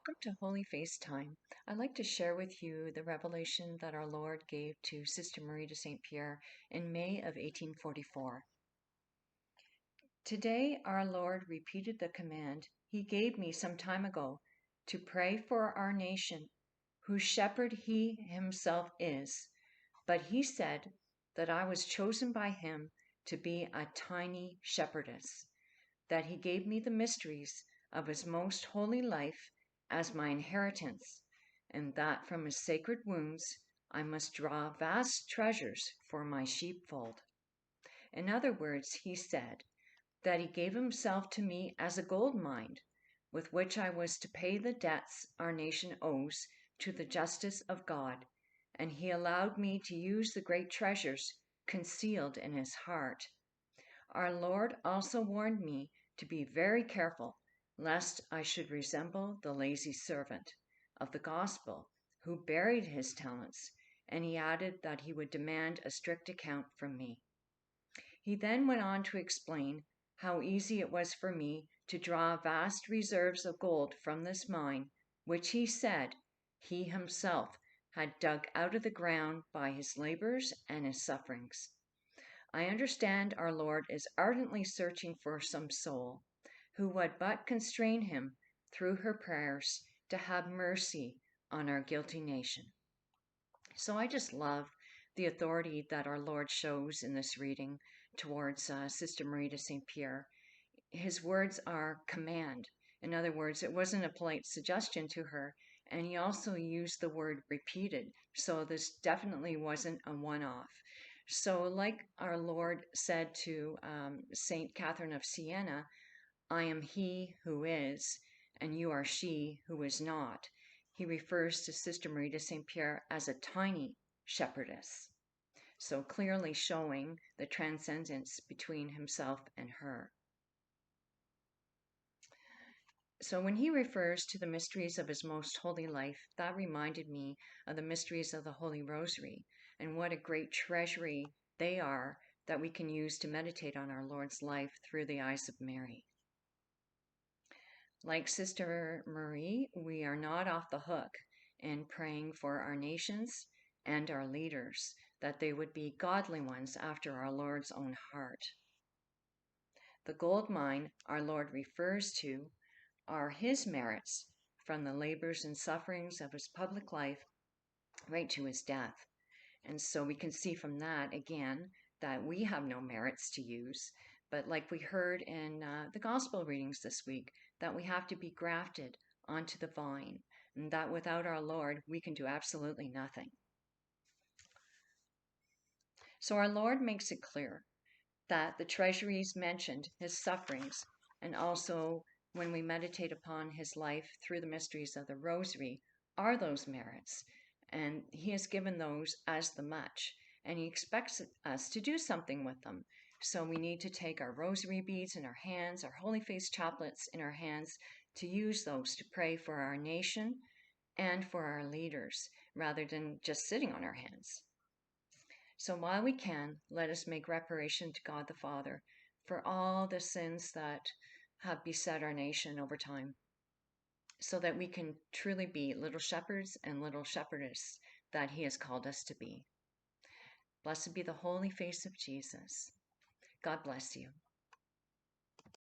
welcome to Holy Face Time. I'd like to share with you the revelation that our Lord gave to Sister Marie de St. Pierre in May of 1844. Today, our Lord repeated the command He gave me some time ago to pray for our nation, whose shepherd He Himself is. But He said that I was chosen by Him to be a tiny shepherdess, that He gave me the mysteries of His most holy life as my inheritance, and that from His sacred wounds I must draw vast treasures for my sheepfold. In other words, He said that He gave Himself to me as a gold mine, with which I was to pay the debts our nation owes to the justice of God, and He allowed me to use the great treasures concealed in His heart. Our Lord also warned me to be very careful lest I should resemble the lazy servant of the gospel who buried his talents, and He added that He would demand a strict account from me. He then went on to explain how easy it was for me to draw vast reserves of gold from this mine, which He said He Himself had dug out of the ground by His labors and His sufferings. I understand our Lord is ardently searching for some soul who would but constrain Him through her prayers to have mercy on our guilty nation. So I just love the authority that our Lord shows in this reading towards Sister Marie de St. Pierre. His words are command. In other words, it wasn't a polite suggestion to her, and He also used the word repeated, so this definitely wasn't a one-off. So like our Lord said to Saint Catherine of Siena, I am He who is, and you are she who is not. He refers to Sister Marie de St. Pierre as a tiny shepherdess, so clearly showing the transcendence between Himself and her. So when He refers to the mysteries of His most holy life, that reminded me of the mysteries of the Holy Rosary, and what a great treasury they are that we can use to meditate on our Lord's life through the eyes of Mary. Like Sister Marie, we are not off the hook in praying for our nations and our leaders, that they would be godly ones after our Lord's own heart. The gold mine our Lord refers to are His merits from the labors and sufferings of His public life right to His death. And so we can see from that, again, that we have no merits to use, but like we heard in the gospel readings this week, that we have to be grafted onto the vine, and that without our Lord, we can do absolutely nothing. So our Lord makes it clear that the treasuries mentioned, His sufferings, and also when we meditate upon His life through the mysteries of the Rosary, are those merits. And He has given those as the much, and He expects us to do something with them. So we need to take our rosary beads in our hands, our Holy Face chaplets in our hands, to use those to pray for our nation and for our leaders, rather than just sitting on our hands. So while we can, let us make reparation to God the Father for all the sins that have beset our nation over time, so that we can truly be little shepherds and little shepherdess that He has called us to be. Blessed be the holy face of Jesus. God bless you.